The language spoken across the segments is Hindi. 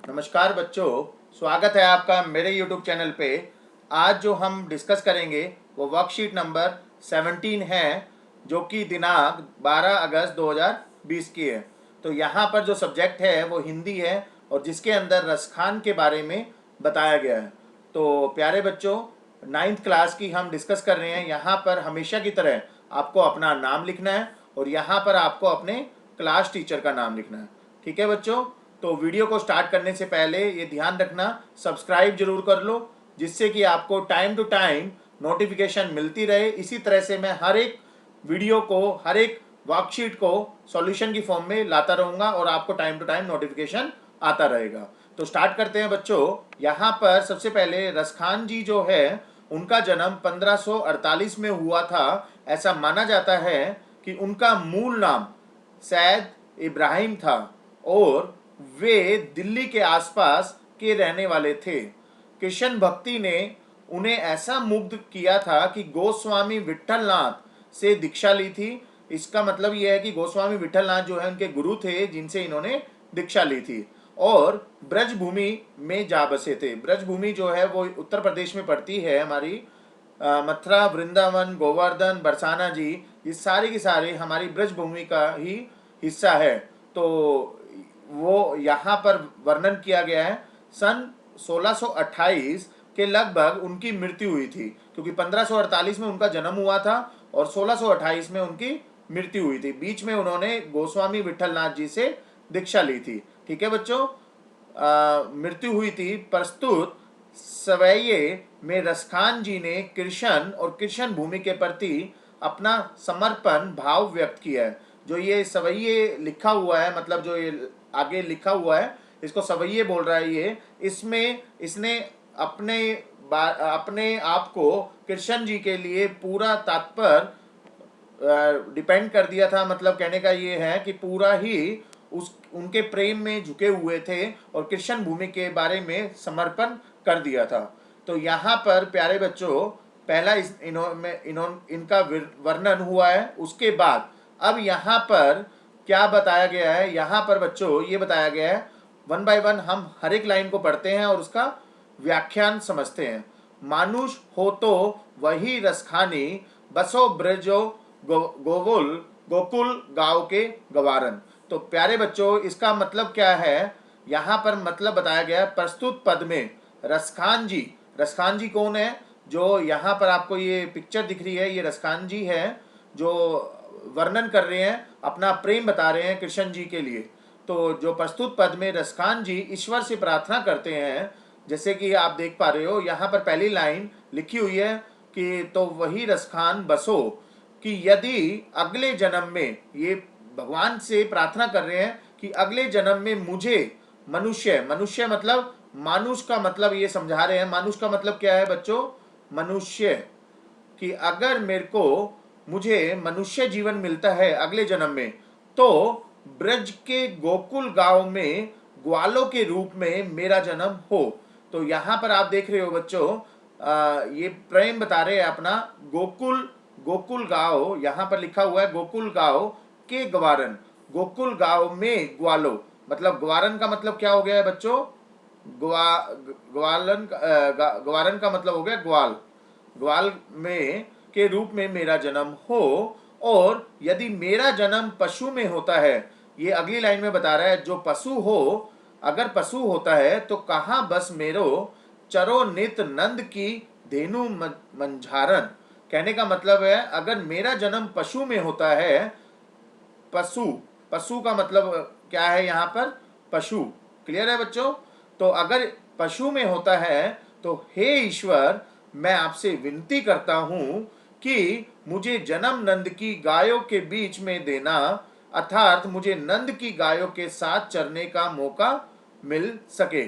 नमस्कार बच्चों, स्वागत है आपका मेरे YouTube चैनल पे। आज जो हम डिस्कस करेंगे वो वर्कशीट नंबर 17 है, जो कि दिनांक 12 अगस्त 2020 की है। तो यहाँ पर जो सब्जेक्ट है वो हिंदी है और जिसके अंदर रसखान के बारे में बताया गया है। तो प्यारे बच्चों, 9th क्लास की हम डिस्कस कर रहे हैं। यहाँ पर हमेशा की तरह आपको अपना नाम लिखना है और यहाँ पर आपको अपने क्लास टीचर का नाम लिखना है। ठीक है बच्चों? तो वीडियो को स्टार्ट करने से पहले ये ध्यान रखना, सब्सक्राइब जरूर कर लो, जिससे कि आपको टाइम टू टाइम नोटिफिकेशन मिलती रहे। इसी तरह से मैं हर एक वीडियो को, हर एक वर्कशीट को सॉल्यूशन की फॉर्म में लाता रहूँगा और आपको टाइम टू टाइम नोटिफिकेशन आता रहेगा। तो स्टार्ट करते हैं बच्चों। यहाँ पर सबसे पहले रसखान जी जो है उनका जन्म 1548 में हुआ था। ऐसा माना जाता है कि उनका मूल नाम सैयद इब्राहिम था और वे दिल्ली के आसपास के रहने वाले थे। कृष्ण भक्ति ने उन्हें ऐसा मुग्ध किया था कि गोस्वामी विट्ठलनाथ से दीक्षा ली थी। इसका मतलब यह है कि गोस्वामी विट्ठलनाथ जो है उनके गुरु थे, जिनसे इन्होंने दीक्षा ली थी और ब्रजभूमि में जा बसे थे। ब्रजभूमि जो है वो उत्तर प्रदेश में पड़ती है। हमारी मथुरा, वृंदावन, गोवर्धन, बरसाना जी, ये सारी की सारी हमारी ब्रजभूमि का ही हिस्सा है। तो वो यहाँ पर वर्णन किया गया है। सन 1628 के लगभग उनकी मृत्यु हुई थी, क्योंकि 1548 में उनका जन्म हुआ था और 1628 में उनकी मृत्यु हुई थी। बीच में उन्होंने गोस्वामी विट्ठलनाथ जी से दीक्षा ली थी। ठीक है बच्चों? मृत्यु हुई थी। प्रस्तुत सवैये में रसखान जी ने कृष्ण और कृष्ण भूमि के प्रति अपना समर्पण भाव व्यक्त किया है। जो ये सवैये लिखा हुआ है, मतलब जो ये आगे लिखा हुआ है, इसको सवैये बोल रहा है ये। इसमें इसने अपने अपने आप को कृष्ण जी के लिए पूरा तात्पर्य डिपेंड कर दिया था। मतलब कहने का ये है कि पूरा ही उनके प्रेम में झुके हुए थे और कृष्ण भूमि के बारे में समर्पण कर दिया था। तो यहाँ पर प्यारे बच्चों, पहला इनका वर्णन हुआ है। उसके बाद अब यहाँ पर क्या बताया गया है? यहाँ पर बच्चों ये बताया गया है, वन बाय वन हम हर एक लाइन को पढ़ते हैं और उसका व्याख्यान समझते हैं। मानुष हो तो वही रसखानी, बसो ब्रजो गोकुल गोकुल गांव के गवारन। तो प्यारे बच्चों, इसका मतलब क्या है? यहाँ पर मतलब बताया गया है। प्रस्तुत पद में रसखान जी कौन है? जो यहाँ पर आपको ये पिक्चर दिख रही है, ये रसखान जी है जो वर्णन कर रहे हैं, अपना प्रेम बता रहे हैं कृष्ण जी के लिए। तो जो प्रस्तुत पद में रसखान जी ईश्वर से प्रार्थना करते हैं, जैसे कि आप देख पा रहे हो यहाँ पर पहली लाइन लिखी हुई है कि तो वही रसखान बसो, कि यदि अगले जन्म में, ये भगवान से प्रार्थना कर रहे हैं कि अगले जन्म में मुझे मनुष्य मतलब मानुष का मतलब ये समझा रहे हैं। मानुष का मतलब क्या है बच्चों? मनुष्य। कि अगर मुझे मनुष्य जीवन मिलता है अगले जन्म में, तो ब्रज के गोकुल गांव में ग्वालों के रूप में मेरा जन्म हो। तो यहाँ पर आप देख रहे हो बच्चों, ये प्रेम बता रहे हैं अपना। गोकुल गांव यहाँ पर लिखा हुआ है, गोकुल गांव के गवारन। गोकुल गांव में ग्वालो, मतलब ग्वारन का मतलब क्या हो गया है बच्चों? ग्वारन का मतलब हो गया ग्वाल। ग्वाल में के रूप में मेरा जन्म हो। और यदि मेरा जन्म पशु में होता है, ये अगली लाइन में बता रहा है, जो पशु हो, अगर पशु होता है तो कहाँ बस मेरो चरो नित नंद की धेनु मंझारन। कहने का मतलब है, अगर मेरा जन्म पशु में होता है, पशु पशु का मतलब क्या है यहाँ पर? पशु। क्लियर है बच्चों? तो अगर पशु में होता है तो हे ईश्वर, मैं आपसे विनती करता हूं कि मुझे जन्म नंद की गायों के बीच में देना, अर्थात मुझे नंद की गायों के साथ चरने का मौका मिल सके।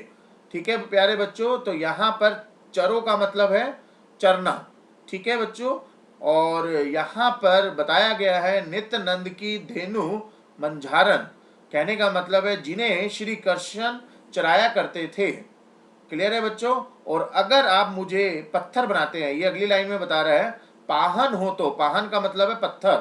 ठीक है प्यारे बच्चों? तो यहाँ पर चरो का मतलब है चरना। ठीक है बच्चों? और यहाँ पर बताया गया है नित्य नंद की धेनु मंझारन। कहने का मतलब है जिन्हें श्री कृष्ण चराया करते थे। क्लियर है बच्चों? और अगर आप मुझे पत्थर बनाते हैं, ये अगली लाइन में बता रहा है, पाहन हो तो, पाहन का मतलब है पत्थर,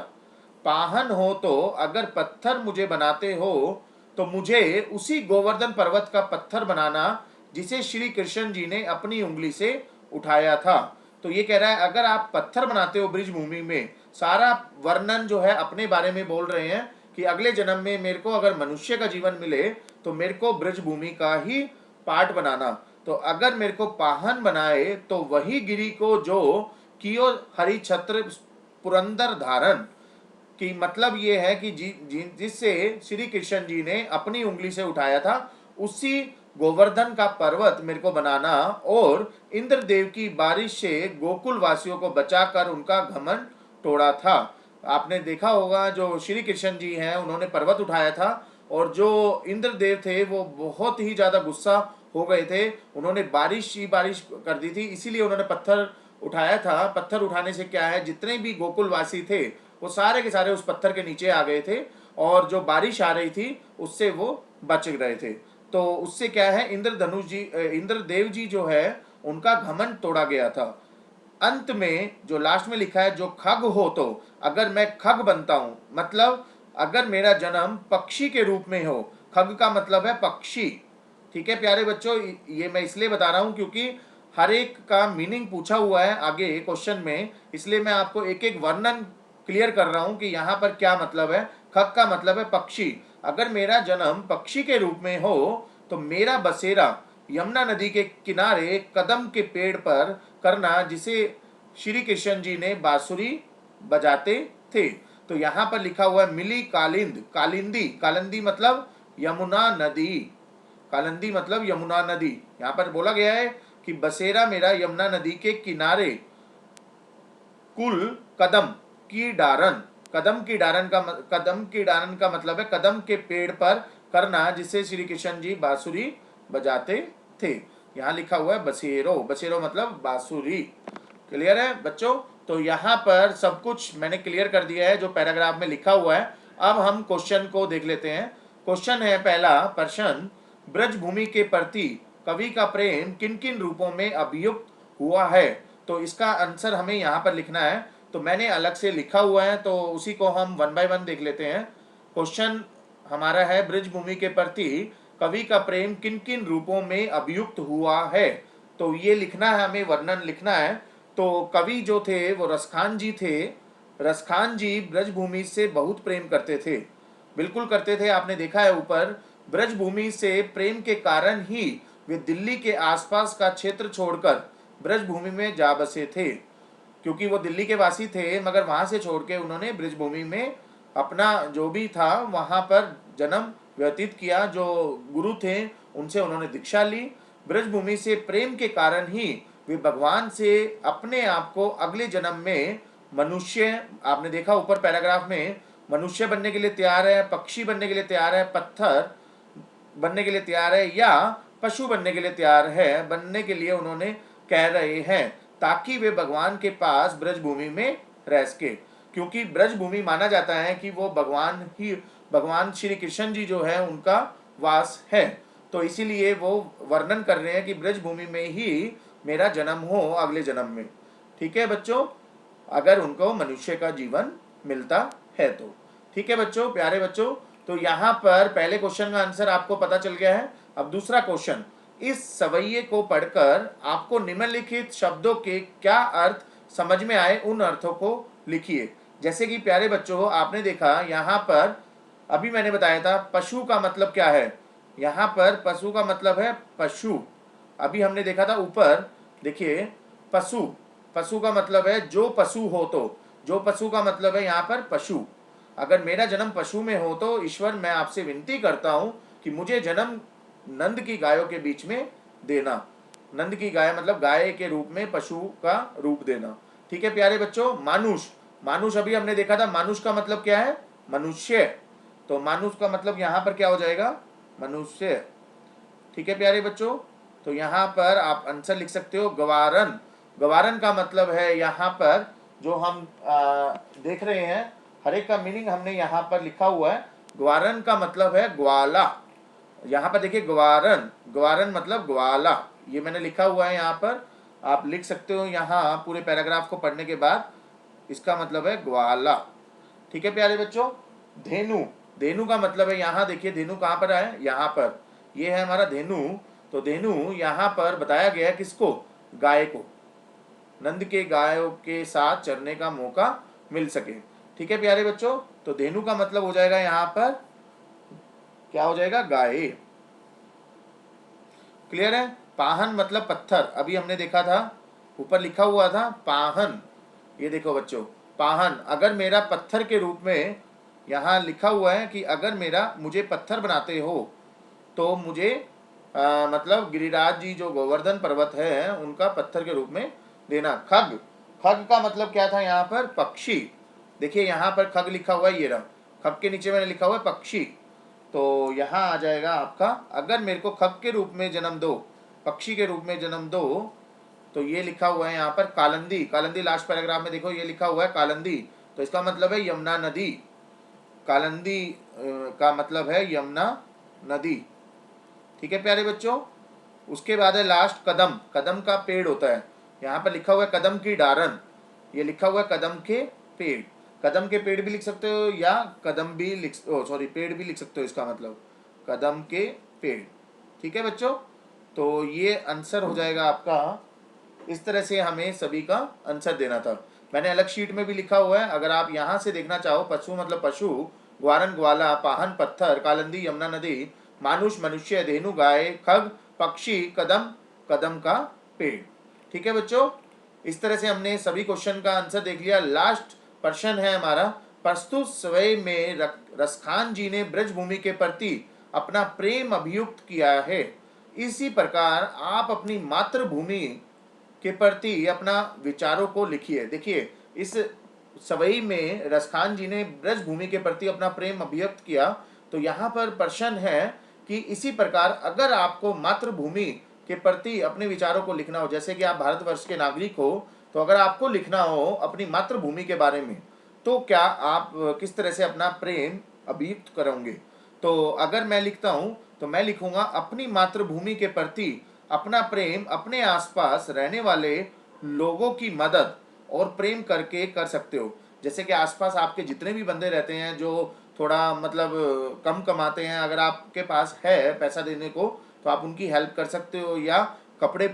पाहन हो तो अगर पत्थर मुझे बनाते हो तो मुझे उसी गोवर्धन पर्वत का पत्थर बनाना जिसे श्री कृष्ण जी ने अपनी उंगली से उठाया था। तो ये कह रहा है अगर आप पत्थर बनाते हो ब्रिज भूमि में, सारा वर्णन जो है अपने बारे में बोल रहे हैं कि अगले जन्म में मेरे को अगर मनुष्य का जीवन मिले तो मेरे को ब्रिज भूमि का ही पार्ट बनाना। तो अगर मेरे को पाहन बनाए तो वही गिरी को जो कियो हरि छत्र पुरंदर धारण, कि मतलब ये है कि जिससे श्री कृष्ण जी ने अपनी उंगली से उठाया था उसी गोवर्धन का पर्वत मेरे को बनाना, और इंद्रदेव की बारिश से गोकुल वासियों को बचाकर उनका घमंड तोड़ा था। आपने देखा होगा जो श्री कृष्ण जी हैं उन्होंने पर्वत उठाया था और जो इंद्रदेव थे वो बहुत ही ज्यादा गुस्सा हो गए थे, उन्होंने बारिश ही बारिश कर दी थी, इसीलिए उन्होंने पत्थर उठाया था। पत्थर उठाने से क्या है, जितने भी गोकुलवासी थे वो सारे के सारे उस पत्थर के नीचे आ गए थे और जो बारिश आ रही थी उससे वो बच रहे थे। तो उससे क्या है, इंद्रधनुष जी इंद्रदेव जी जो है उनका घमंड तोड़ा गया था। अंत में जो लास्ट में लिखा है, जो खग हो तो अगर मैं खग बनता हूं, मतलब अगर मेरा जन्म पक्षी के रूप में हो, खग का मतलब है पक्षी। ठीक है प्यारे बच्चों, ये मैं इसलिए बता रहा हूं क्योंकि हर एक का मीनिंग पूछा हुआ है आगे क्वेश्चन में, इसलिए मैं आपको एक एक वर्णन क्लियर कर रहा हूं कि यहाँ पर क्या मतलब है। खग का मतलब है पक्षी। अगर मेरा जन्म पक्षी के रूप में हो तो मेरा बसेरा यमुना नदी के किनारे कदम के पेड़ पर करना जिसे श्री कृष्ण जी ने बांसुरी बजाते थे। तो यहाँ पर लिखा हुआ है मिली कालिंद, कालिंदी, कालिंदी मतलब यमुना नदी, कालिंदी मतलब यमुना नदी। यहाँ पर बोला गया है कि बसेरा मेरा यमुना नदी के किनारे कुल कदम की डारन, कदम की डारन का मतलब है कदम के पेड़ पर करना जिसे श्री कृष्ण जी बांसुरी बजाते थे। यहाँ लिखा हुआ है बसेरो, बसेरो मतलब बांसुरी। क्लियर है बच्चों? तो यहाँ पर सब कुछ मैंने क्लियर कर दिया है जो पैराग्राफ में लिखा हुआ है। अब हम क्वेश्चन को देख लेते हैं। क्वेश्चन है पहला प्रश्न, ब्रज भूमि के प्रति कवि का प्रेम किन किन रूपों में अभियुक्त हुआ है? तो इसका आंसर हमें यहाँ पर लिखना है, तो मैंने अलग से लिखा हुआ है, तो उसी को हम वन बाय वन देख लेते हैं। क्वेश्चन हमारा है ब्रज भूमि के प्रति कवि का प्रेम किन किन रूपों में अभियुक्त हुआ है? तो ये लिखना है, हमें वर्णन लिखना है। तो कवि जो थे वो रसखान जी थे। रसखान जी ब्रजभूमि से बहुत प्रेम करते थे, बिल्कुल करते थे। आपने देखा है ऊपर, ब्रजभूमि से प्रेम के कारण ही वे दिल्ली के आसपास का क्षेत्र छोड़कर ब्रजभूमि में जा बसे थे, क्योंकि वो दिल्ली के वासी थे मगर वहां से छोड़ के उन्होंने ब्रजभूमि में अपना जो भी था वहां पर जन्म व्यतीत किया। जो गुरु थे उनसे उन्होंने दीक्षा ली। ब्रजभूमि से प्रेम के कारण ही वे भगवान से अपने आप को अगले जन्म में मनुष्य, आपने देखा ऊपर पैराग्राफ में, मनुष्य बनने के लिए तैयार है, पक्षी बनने के लिए तैयार है, पत्थर बनने के लिए तैयार है, या पशु बनने के लिए तैयार है, बनने के लिए उन्होंने कह रहे हैं ताकि वे भगवान के पास ब्रजभूमि में रह सके। क्योंकि ब्रजभूमि माना जाता है कि वो भगवान श्री कृष्ण जी जो है उनका वास है। तो इसीलिए वो वर्णन कर रहे हैं कि ब्रजभूमि में ही मेरा जन्म हो अगले जन्म में। ठीक है बच्चों, अगर उनको मनुष्य का जीवन मिलता है तो। ठीक है बच्चों, प्यारे बच्चों, तो यहाँ पर पहले क्वेश्चन का आंसर आपको पता चल गया है। अब दूसरा क्वेश्चन, इस सवैये को पढ़कर आपको निम्नलिखित शब्दों के क्या अर्थ समझ में आए उन अर्थों को लिखिए। जैसे कि प्यारे बच्चों आपने देखा यहाँ पर, अभी मैंने बताया था पशु का मतलब क्या है। यहाँ पर पशु का मतलब है पशु। अभी हमने देखा था ऊपर, देखिए पशु, पशु का मतलब है जो पशु हो तो, जो पशु का मतलब है यहाँ पर पशु। अगर मेरा जन्म पशु में हो तो ईश्वर मैं आपसे विनती करता हूँ कि मुझे जन्म नंद की गायों के बीच में देना। नंद की गाय मतलब गाय के रूप में पशु का रूप देना। ठीक है प्यारे बच्चों। मानुष, मानुष अभी हमने देखा था, मानुष का मतलब क्या है, मनुष्य। तो मानुष का मतलब यहाँ पर क्या हो जाएगा, मनुष्य। ठीक है प्यारे बच्चों, तो यहाँ पर आप आंसर लिख सकते हो गवारन। गवारन का मतलब है यहाँ पर जो हम देख रहे हैं, हर एक का मीनिंग हमने यहाँ पर लिखा हुआ है। ग्वारन का मतलब है ग्वाला। यहाँ पर देखिए ग्वारन, ग्वारन मतलब ग्वाला, ये मैंने लिखा हुआ है यहाँ पर, आप लिख सकते हो यहाँ पूरे पैराग्राफ को पढ़ने के बाद, इसका मतलब है ग्वाला। ठीक है प्यारे बच्चों। धेनु, धेनु का मतलब है, यहाँ देखिए धेनु कहाँ पर है, यहाँ पर, ये है हमारा धेनु। तो धेनु यहाँ पर बताया गया है किसको, गाय को, नंद के गायों के साथ चरने का मौका मिल सके। ठीक है प्यारे बच्चों, तो धेनु का मतलब हो जाएगा यहाँ पर क्या हो जाएगा, गाय। क्लियर है। पाहन मतलब पत्थर, अभी हमने देखा था, ऊपर लिखा हुआ था पाहन, ये देखो बच्चों, पाहन अगर मेरा पत्थर के रूप में, यहाँ लिखा हुआ है कि अगर मेरा मुझे पत्थर बनाते हो तो मुझे मतलब गिरिराज जी जो गोवर्धन पर्वत है उनका पत्थर के रूप में देना। खग, खग का मतलब क्या था यहाँ पर, पक्षी। देखिए यहाँ पर खग लिखा हुआ है, ये रहा, खग के नीचे मैंने लिखा हुआ है पक्षी। तो यहाँ आ जाएगा आपका, अगर मेरे को खग के रूप में जन्म दो, पक्षी के रूप में जन्म दो, तो ये लिखा हुआ है यहाँ पर कालंदी। कालंदी लास्ट पैराग्राफ में देखो ये लिखा हुआ है कालंदी, तो इसका मतलब है यमुना नदी। कालंदी का मतलब है यमुना नदी। ठीक है प्यारे बच्चों। उसके बाद है लास्ट कदम, कदम का पेड़ होता है, यहाँ पर लिखा हुआ है कदम की डारन, ये लिखा हुआ है कदम के पेड़। कदम के पेड़ भी लिख सकते हो या कदम भी लिख, सॉरी पेड़ भी लिख सकते हो, इसका मतलब कदम के पेड़। ठीक है बच्चों, तो ये आंसर हो जाएगा आपका। इस तरह से हमें सभी का आंसर देना था। मैंने अलग शीट में भी लिखा हुआ है, अगर आप यहाँ से देखना चाहो, पशु मतलब पशु, ग्वारन ग्वाला, पाहन पत्थर, कालंदी यमुना नदी, मानुष मनुष्य, धेनु गाय, खग पक्षी, कदम कदम का पेड़। ठीक है बच्चों, इस तरह से हमने सभी क्वेश्चन का आंसर देख लिया। लास्ट प्रश्न है हमारा, प्रस्तुत स्वय में रसखान जी ने ब्रजभूमि के प्रति अपना प्रेम अभियुक्त किया है, इसी प्रकार आप अपनी मातृभूमि के प्रति अपना विचारों को लिखिए। देखिए इस सवई में रसखान जी ने ब्रजभूमि के प्रति अपना प्रेम अभिव्यक्त किया, तो यहाँ पर प्रश्न है कि इसी प्रकार अगर आपको मातृभूमि के प्रति अपने विचारों को लिखना हो, जैसे कि आप भारतवर्ष के नागरिक हो, तो अगर आपको लिखना हो अपनी मातृभूमि के बारे में, तो क्या आप किस तरह से अपना प्रेम अभिव्यक्त करोगे। तो अगर मैं लिखता हूँ तो मैं लिखूंगा अपनी मातृभूमि के प्रति अपना प्रेम अपने आसपास रहने वाले लोगों की मदद और प्रेम करके कर सकते हो। जैसे कि आसपास आपके जितने भी बंदे रहते हैं जो थोड़ा मतलब कम कमाते हैं, अगर आपके पास है पैसा देने को तो आप उनकी हेल्प कर सकते हो, या कपड़े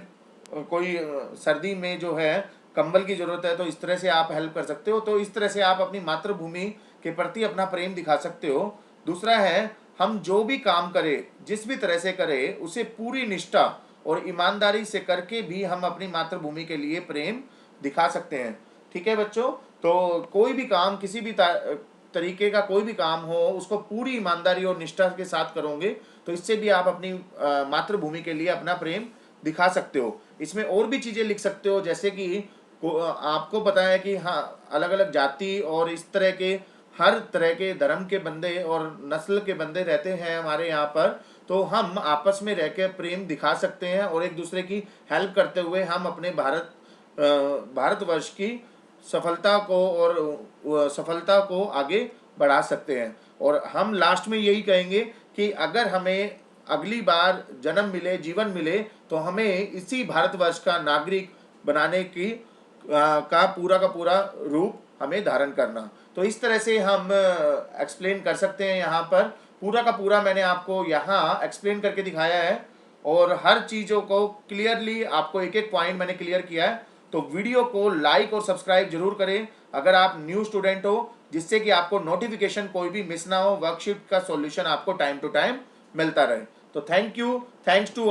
कोई सर्दी में जो है कंबल की ज़रूरत है तो इस तरह से आप हेल्प कर सकते हो। तो इस तरह से आप अपनी मातृभूमि के प्रति अपना प्रेम दिखा सकते हो। दूसरा है, हम जो भी काम करें जिस भी तरह से करें उसे पूरी निष्ठा और ईमानदारी से करके भी हम अपनी मातृभूमि के लिए प्रेम दिखा सकते हैं। ठीक है बच्चों, तो कोई भी काम, किसी भी तरीके का कोई भी काम हो, उसको पूरी ईमानदारी और निष्ठा के साथ करोगे तो इससे भी आप अपनी मातृभूमि के लिए अपना प्रेम दिखा सकते हो। इसमें और भी चीज़ें लिख सकते हो, जैसे कि आपको पता है कि हाँ अलग अलग जाति और इस तरह के हर तरह के धर्म के बंदे और नस्ल के बंदे रहते हैं हमारे यहाँ पर, तो हम आपस में रह के प्रेम दिखा सकते हैं और एक दूसरे की हेल्प करते हुए हम अपने भारतवर्ष की सफलता को आगे बढ़ा सकते हैं। और हम लास्ट में यही कहेंगे कि अगर हमें अगली बार जन्म मिले, जीवन मिले, तो हमें इसी भारतवर्ष का नागरिक बनाने की का पूरा रूप हमें धारण करना। तो इस तरह से हम एक्सप्लेन कर सकते हैं। यहाँ पर पूरा का पूरा मैंने आपको यहाँ एक्सप्लेन करके दिखाया है और हर चीज़ों को क्लियरली आपको एक एक पॉइंट मैंने क्लियर किया है। तो वीडियो को लाइक और सब्सक्राइब जरूर करें अगर आप न्यू स्टूडेंट हो, जिससे कि आपको नोटिफिकेशन कोई भी मिस ना हो, वर्कशीट का सॉल्यूशन आपको टाइम टू टाइम मिलता रहे। तो थैंक यू, थैंक्स टू